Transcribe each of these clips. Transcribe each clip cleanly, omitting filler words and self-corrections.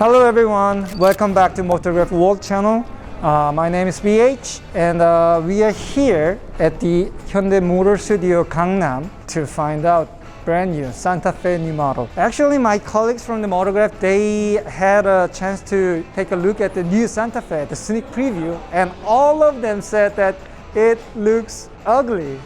Hello everyone, welcome back to Motorgraph World channel. My name is BH and we are here at the Hyundai Motor Studio Gangnam to find out brand new Santa Fe new model. Actually, my colleagues from the Motorgraph, they had a chance to take a look at the new Santa Fe, the sneak preview, and all of them said that it looks ugly.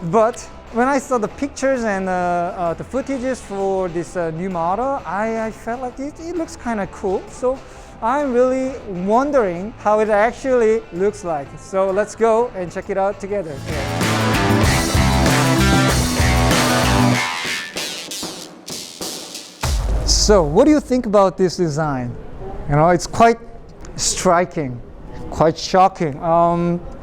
But when I saw the pictures and the footages for this new model, I felt like it looks kind of cool. So I'm really wondering how it actually looks like. So let's go and check it out together. So what do you think about this design? You know, it's quite striking, quite shocking.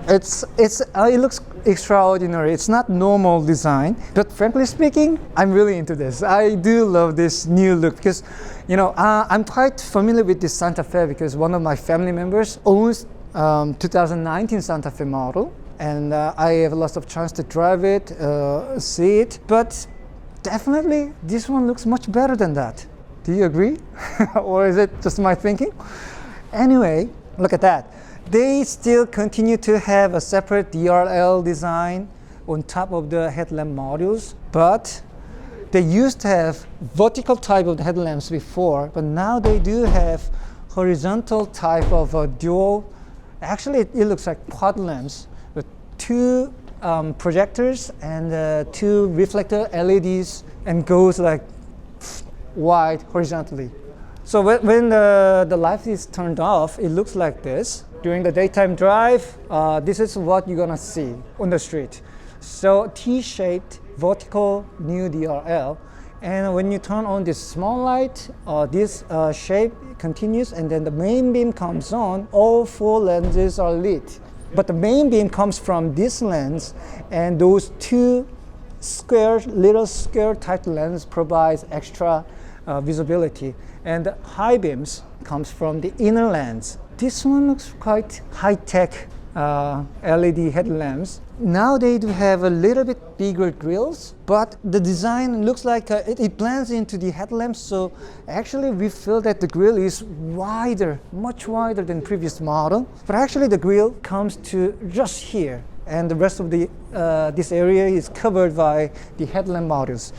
It looks extraordinary. It's not normal design, but frankly speaking, I'm really into this. I do love this new look because, you know, I'm quite familiar with this Santa Fe because one of my family members owns 2019 Santa Fe model, and I have lots of chance to drive it, see it, but definitely this one looks much better than that. Do you agree? Or is it just my thinking? Anyway, look at that. They still continue to have a separate DRL design on top of the headlamp modules, but they used to have vertical type of headlamps before, but now they do have horizontal type of dual. Actually, it looks like quad lamps with two projectors and two reflector LEDs, and goes like wide horizontally. So when the light is turned off, it looks like this. During the daytime drive, this is what you're gonna see on the street. So T-shaped vertical new DRL, and when you turn on this small light, this shape continues, and then the main beam comes on. All four lenses are lit, but the main beam comes from this lens, and those two little square type lenses provides extra visibility, and the high beams comes from the inner lens. This one looks quite high-tech LED headlamps. Now they do have a little bit bigger grills, but the design looks like it blends into the headlamps. So actually we feel that the grill is wider, much wider than previous model. But actually the grill comes to just here, and the rest of the this area is covered by the headlamp modules.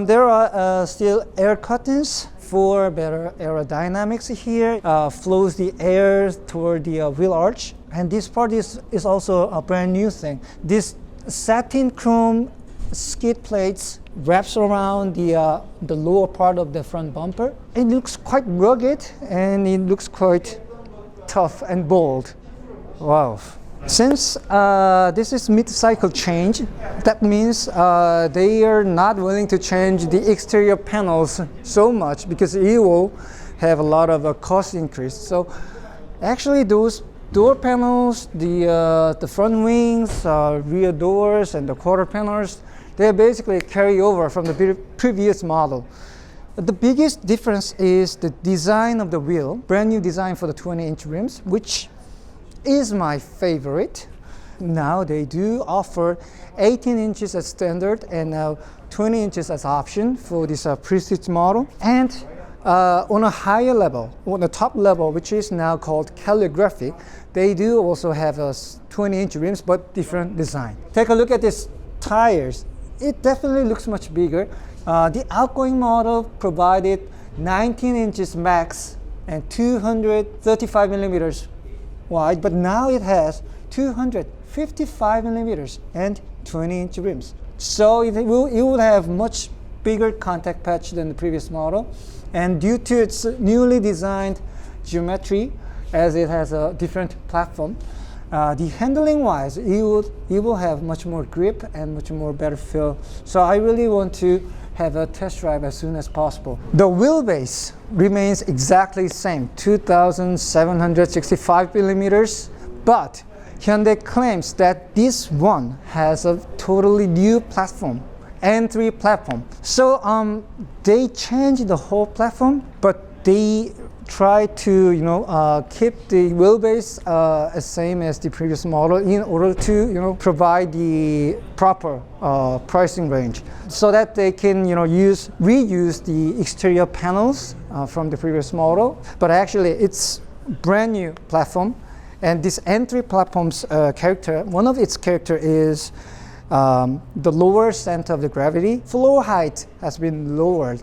There are still air curtains for better aerodynamics here, flows the air toward the wheel arch. And this part is also a brand new thing. This satin chrome skid plates wraps around the lower part of the front bumper. It looks quite rugged and it looks quite tough and bold. Wow. Since this is mid-cycle change, that means they are not willing to change the exterior panels so much because it will have a lot of cost increase. So actually those door panels, the front wings, rear doors, and the quarter panels, they basically carry over from the previous model. The biggest difference is the design of the wheel, brand new design for the 20-inch rims, which is my favorite. Now they do offer 18 inches as standard and now 20 inches as option for this Prestige model. And on a higher level, on the top level, which is now called calligraphy, they do also have 20-inch rims, but different design. Take a look at these tires. It definitely looks much bigger. The outgoing model provided 19 inches max and 235 millimeters wide, but now it has 255 millimeters and 20-inch rims. So it will have much bigger contact patch than the previous model, and due to its newly designed geometry, as it has a different platform, the handling wise, it will have much more grip and much more better feel. So I really want to have a test drive as soon as possible. The wheelbase remains exactly the same, 2,765 millimeters, but Hyundai claims that this one has a totally new platform, N3 platform. So they changed the whole platform, but they try to keep the wheelbase as same as the previous model in order to provide the proper pricing range, so that they can reuse the exterior panels from the previous model. But actually, it's brand new platform, and this entry platform's character, one of its character is the lower center of the gravity. Floor height has been lowered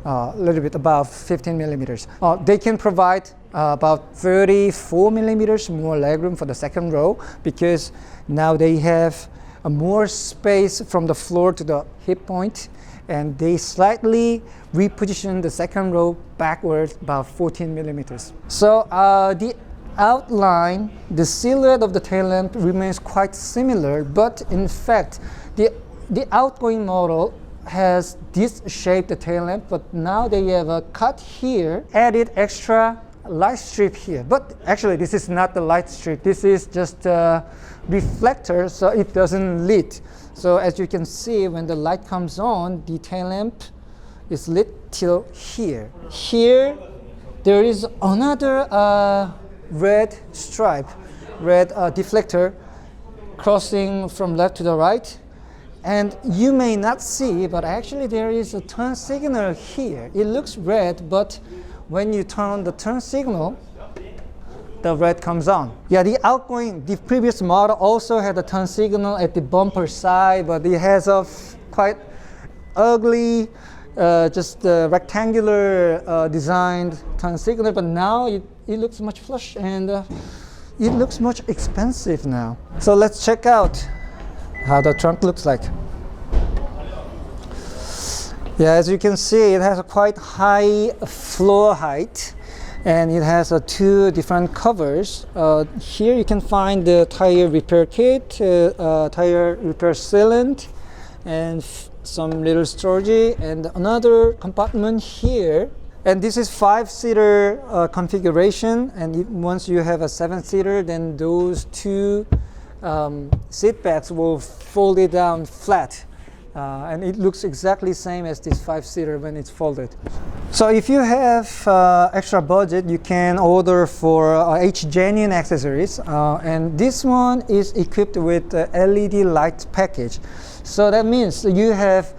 a little bit, above 15 millimeters. They can provide about 34 millimeters more legroom for the second row, because now they have more space from the floor to the hip point, and they slightly reposition the second row backward about 14 millimeters. So the outline, the silhouette of the tail lamp remains quite similar, but in fact the outgoing model has this shaped tail lamp, but now they have a cut here, added extra light strip here. But actually this is not the light strip, this is just a reflector, so it doesn't lit. So as you can see, when the light comes on, the tail lamp is lit till here. Here there is another red stripe, red deflector crossing from left to the right. And you may not see, but actually there is a turn signal here. It looks red, but when you turn on the turn signal, the red comes on. Yeah, the previous model also had a turn signal at the bumper side, but it has a quite ugly, just rectangular designed turn signal. But now it looks much plush, and it looks much expensive now. So let's check out how the trunk looks like. Yeah, as you can see, it has a quite high floor height, and it has two different covers. Here you can find the tire repair kit, tire repair sealant, and some little storage, and another compartment here. And this is 5-seater configuration, and once you have a 7-seater, then those two seat backs will fold it down flat, and it looks exactly same as this 5-seater when it's folded. So if you have extra budget, you can order for H-genuine accessories, and this one is equipped with LED light package. So that means you have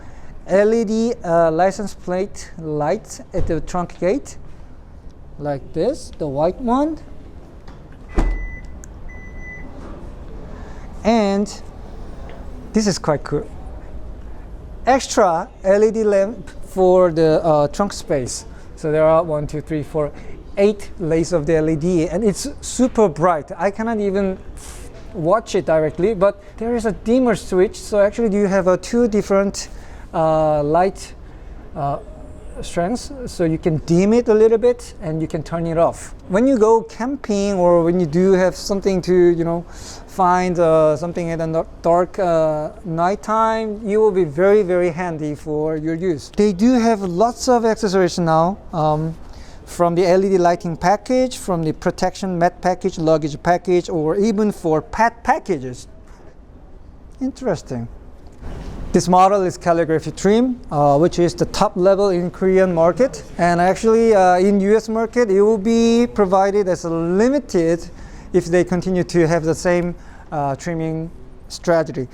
LED license plate lights at the trunk gate, like this, the white one. And this is quite cool. Extra LED lamp for the trunk space. So there are 1, 2, 3, 4, 8 layers of the LED, and it's super bright. I cannot even watch it directly, but there is a dimmer switch. So actually you have two different light strengths, so you can dim it a little bit and you can turn it off. When you go camping, or when you do have something to find something at a dark nighttime, you will be very, very handy for your use. They do have lots of accessories now, from the LED lighting package, from the protection mat package, luggage package, or even for pet packages. Interesting. This model is calligraphy trim, which is the top level in Korean market, and actually in US market it will be provided as a limited if they continue to have the same trimming strategy.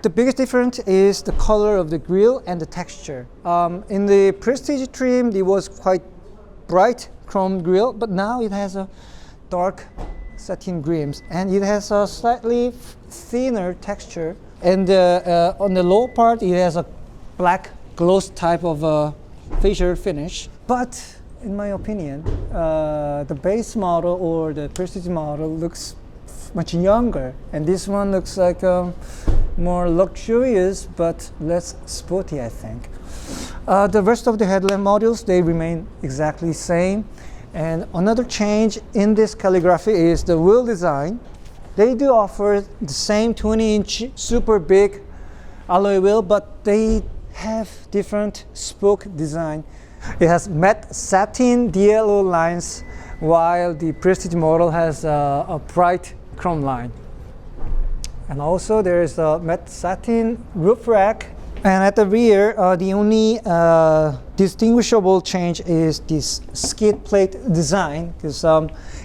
The biggest difference is the color of the grille and the texture. In the Prestige trim, it was quite bright chrome grille, but now it has a dark satin rims, and it has a slightly thinner texture. And on the lower part, it has a black gloss type of facial finish. But in my opinion, the base model or the Prestige model looks much younger, and this one looks like more luxurious but less sporty, I think. The rest of the headlamp modules, they remain exactly same. And another change in this calligraphy is the wheel design. They do offer the same 20-inch super big alloy wheel, but they have different spoke design. It has matte satin DLO lines, while the Prestige model has a bright chrome line. And also there is a matte satin roof rack And at the rear, the only distinguishable change is this skid plate design, because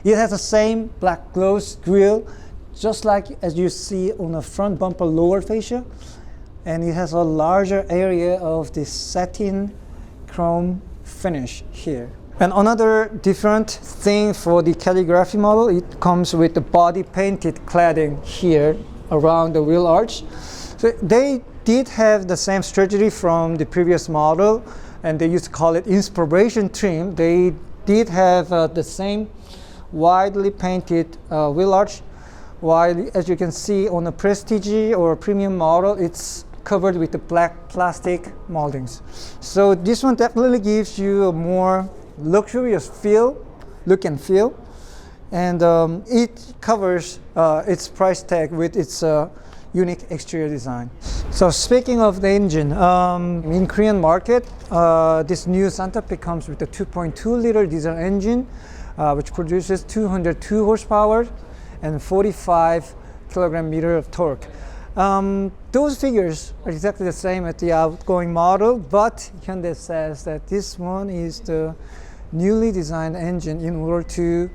it has the same black gloss grille, just like as you see on the front bumper lower fascia, and it has a larger area of this satin chrome finish here. And another different thing for the calligraphy model, it comes with the body painted cladding here around the wheel arch. So they did have the same strategy from the previous model, and they used to call it inspiration trim. They did have the same widely painted wheel arch, while as you can see on a Prestige or premium model, it's covered with the black plastic moldings. So this one definitely gives you a more luxurious feel, look and feel, and it covers its price tag with its unique exterior design. So speaking of the engine, in Korean market, this new Santa Fe comes with a 2.2 liter diesel engine, which produces 202 horsepower and 45 kilogram-meter of torque. Those figures are exactly the same at the outgoing model, but Hyundai says that this one is the newly designed engine in order to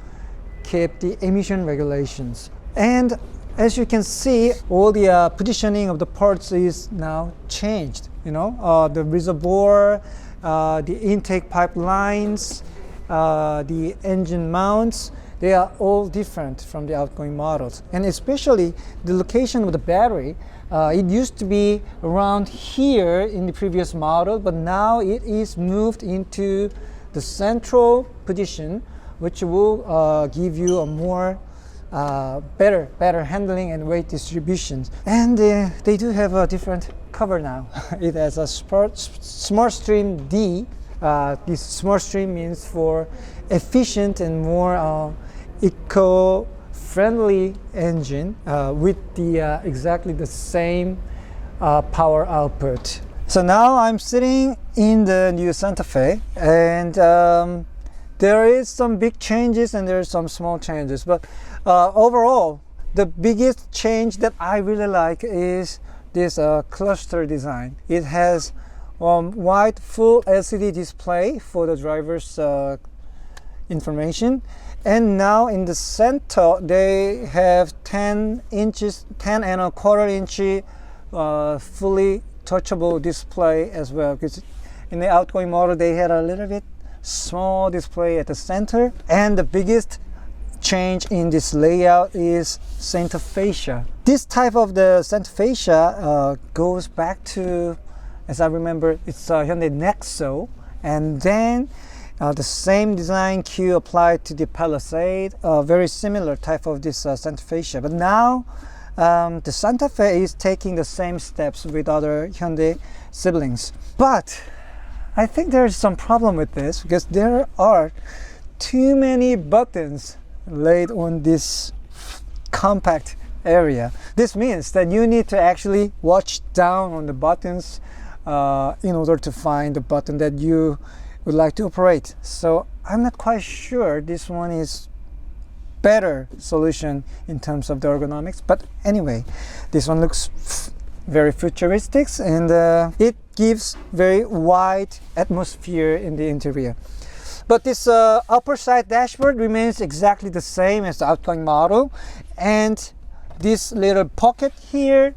keep the emission regulations. And as you can see, all the positioning of the parts is now changed. You know, the reservoir, the intake pipelines, the engine mounts, they are all different from the outgoing models. And especially the location of the battery, it used to be around here in the previous model, but now it is moved into the central position, which will give you a more better handling and weight distributions. And they do have a different cover now. It has a Smart Stream D. This Smart Stream means for efficient and more eco-friendly engine with the exactly the same power output. So now I'm sitting in the new Santa Fe, and there is some big changes and there are some small changes, but overall the biggest change that I really like is this cluster design. It has wide full LCD display for the driver's information, and now in the center they have 10 and a quarter inch fully touchable display as well, because in the outgoing model they had a little bit small display at the center. And the biggest change in this layout is Santa Fascia. This type of the Santa Fascia goes back to, as I remember, it's Hyundai Nexo, and then the same design cue applied to the Palisade, very similar type of this Santa Fascia. But now the Santa Fe is taking the same steps with other Hyundai siblings. But I think there's some problem with this, because there are too many buttons laid on this compact area. This means that you need to actually watch down on the buttons in order to find the button that you would like to operate. So I'm not quite sure this one is better solution in terms of the ergonomics, but anyway, this one looks very futuristic, and it gives very wide atmosphere in the interior. But this upper side dashboard remains exactly the same as the outgoing model, and this little pocket here,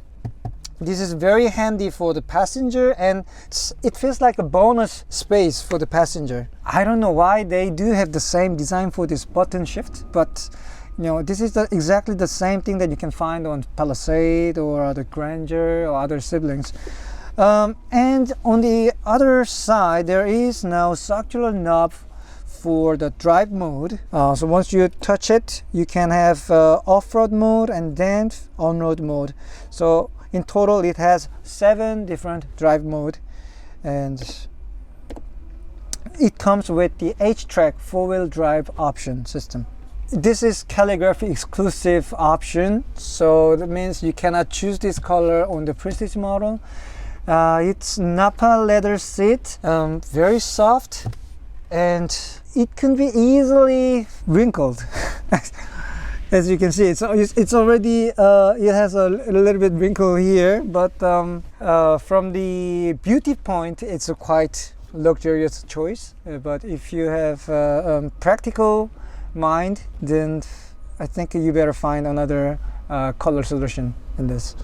this is very handy for the passenger, and it feels like a bonus space for the passenger. I don't know why they do have the same design for this button shift, but you know, this is exactly the same thing that you can find on Palisade or the Grandeur or other siblings. And on the other side, there is now circular knob for the drive mode. So once you touch it, you can have off-road mode and then on-road mode. So in total, it has 7 different drive mode, and it comes with the H-Track 4-wheel drive option system. This is calligraphy exclusive option, so that means you cannot choose this color on the Prestige model. It's Napa leather seat, very soft, and it can be easily wrinkled. As you can see, it's already it has a little bit wrinkle here, but from the beauty point, it's a quite luxurious choice. But if you have practical mind, then I think you better find another color solution in this.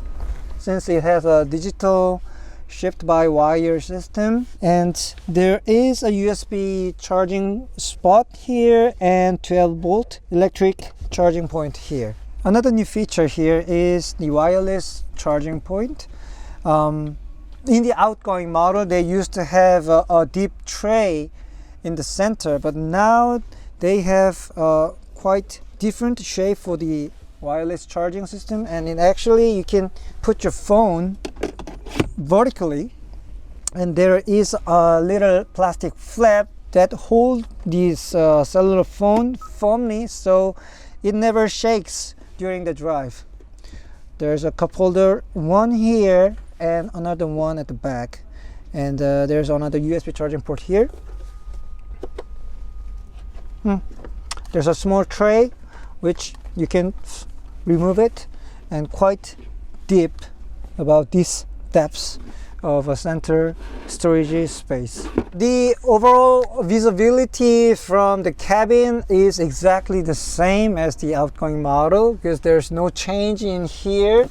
Since it has a digital shift by wire system, and there is a USB charging spot here and 12-volt electric charging point here. Another new feature here is the wireless charging point. In the outgoing model, they used to have a deep tray in the center, but now they have quite different shape for the wireless charging system, and actually you can put your phone vertically, and there is a little plastic flap that holds this cellular phone firmly so it never shakes during the drive. There's a cup holder, one here and another one at the back, and there's another USB charging port here. There's a small tray which you can remove it, and quite deep, about this depths of a center storage space. The overall visibility from the cabin is exactly the same as the outgoing model, because there's no change in here.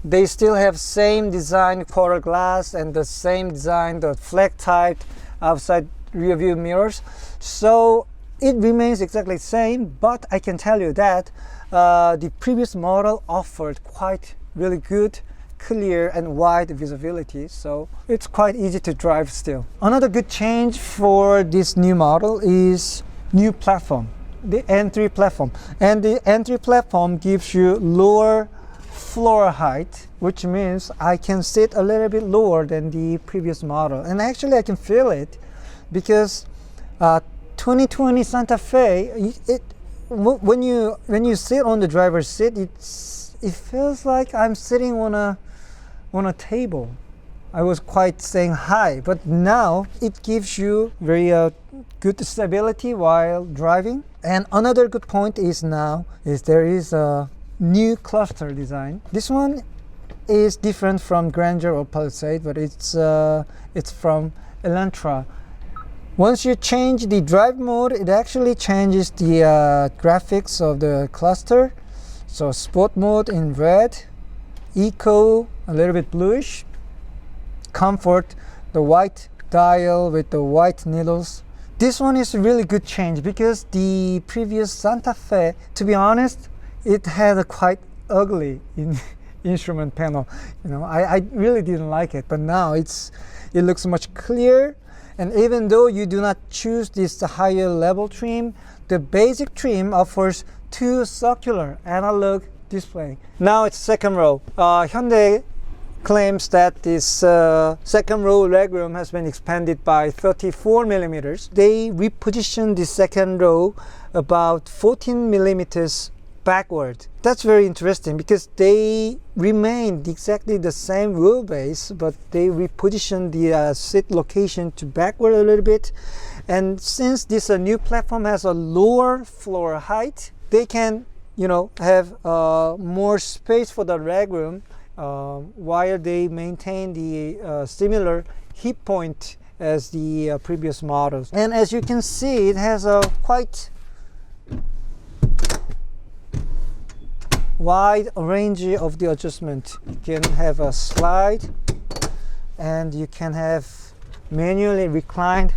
They still have same design quarter glass and the same design, the flag type outside rear view mirrors, so it remains exactly the same. But I can tell you that the previous model offered quite really good, clear and wide visibility, so it's quite easy to drive still. Another good change for this new model is new platform, the entry platform. And the entry platform gives you lower floor height, which means I can sit a little bit lower than the previous model. And actually I can feel it, because 2020 Santa Fe, when you sit on the driver's seat, it feels like I'm sitting on a table. I was quite saying high, but now it gives you very good stability while driving. And another good point is there is a new cluster design. This one is different from Grandeur or Palisade, but it's from Elantra. Once you change the drive mode, it actually changes the graphics of the cluster. So sport mode in red, eco a little bit bluish, comfort the white dial with the white needles. This one is a really good change, because the previous Santa Fe, to be honest, it had a quite ugly instrument panel. I really didn't like it, but now it looks much clearer. And even though you do not choose this higher level trim, the basic trim offers two circular analog display. Now it's second row. Hyundai claims that this second row legroom has been expanded by 34 millimeters. They repositioned the second row about 14 millimeters backward. That's very interesting, because they remained exactly the same wheelbase, but they repositioned the seat location to backward a little bit. And since this new platform has a lower floor height, they can have more space for the legroom while they maintain the similar hip point as the previous models. And as you can see, it has a quite wide range of the adjustment. You can have a slide, and you can have manually reclined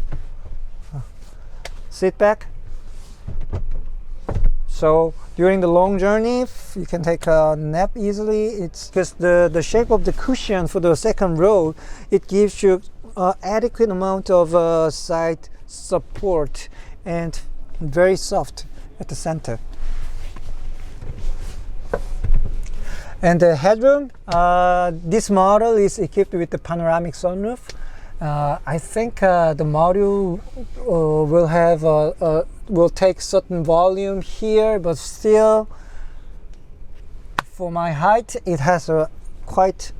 sit back. So during the long journey, you can take a nap easily. It's because the shape of the cushion for the second row, it gives you adequate amount of side support, and very soft at the center. And the headroom, this model is equipped with the panoramic sunroof. I think the module will take certain volume here, but still, for my height, it has a quite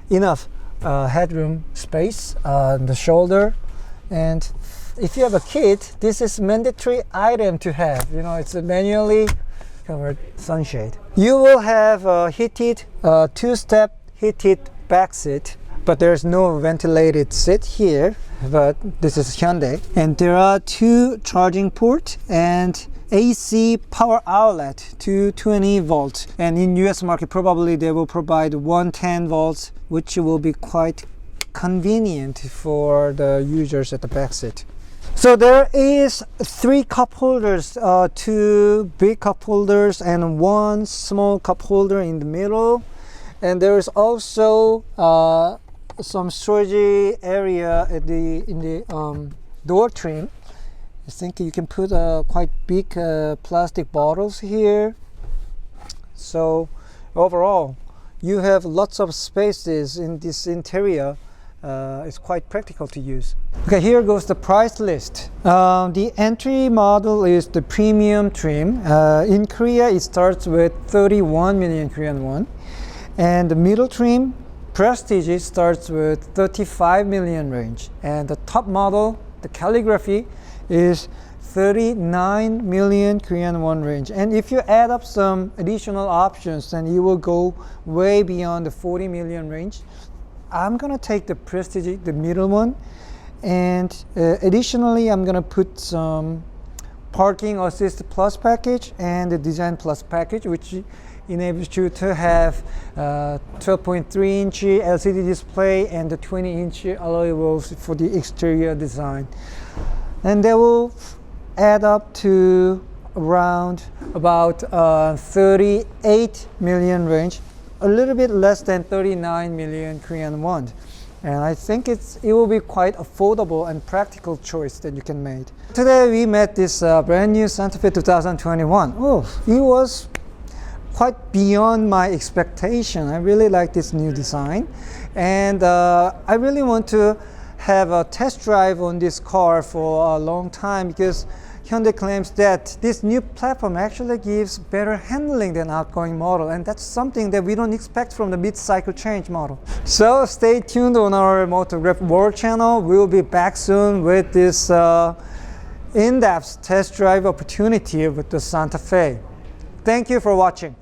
enough headroom space on the shoulder. And if you have a kid, this is mandatory item to have. It's manually covered sunshade. You will have a heated two-step heated back seat, but there's no ventilated seat here, but this is Hyundai. And there are two charging ports and AC power outlet to 20 volts. And in US market, probably they will provide 110 volts, which will be quite convenient for the users at the back seat. So there is 3 cup holders, 2 big cup holders and 1 small cup holder in the middle. And there is also some storage area at in the door trim. I think you can put quite big plastic bottles here. So overall, you have lots of spaces in this interior. It's quite practical to use. Okay, here goes the price list. The entry model is the premium trim. In Korea, it starts with 31 million Korean won. And the middle trim, Prestige, starts with 35 million range. And the top model, the calligraphy, is 39 million Korean won range. And if you add up some additional options, then you will go way beyond the 40 million range. I'm gonna take the Prestige, the middle one, and additionally I'm gonna put some parking assist plus package and the design plus package, which enables you to have 12.3 inch LCD display and the 20 inch alloy wheels for the exterior design. And they will add up to around about 38 million range, a little bit less than 39 million Korean won. And I think it will be quite affordable and practical choice that you can make. Today we met this brand new Santa Fe 2021. Oh, it was quite beyond my expectation. I really like this new design. And I really want to have a test drive on this car for a long time, because Hyundai claims that this new platform actually gives better handling than outgoing model, and that's something that we don't expect from the mid-cycle change model. So stay tuned on our Motorgraph World channel. We'll be back soon with this in-depth test drive opportunity with the Santa Fe. Thank you for watching.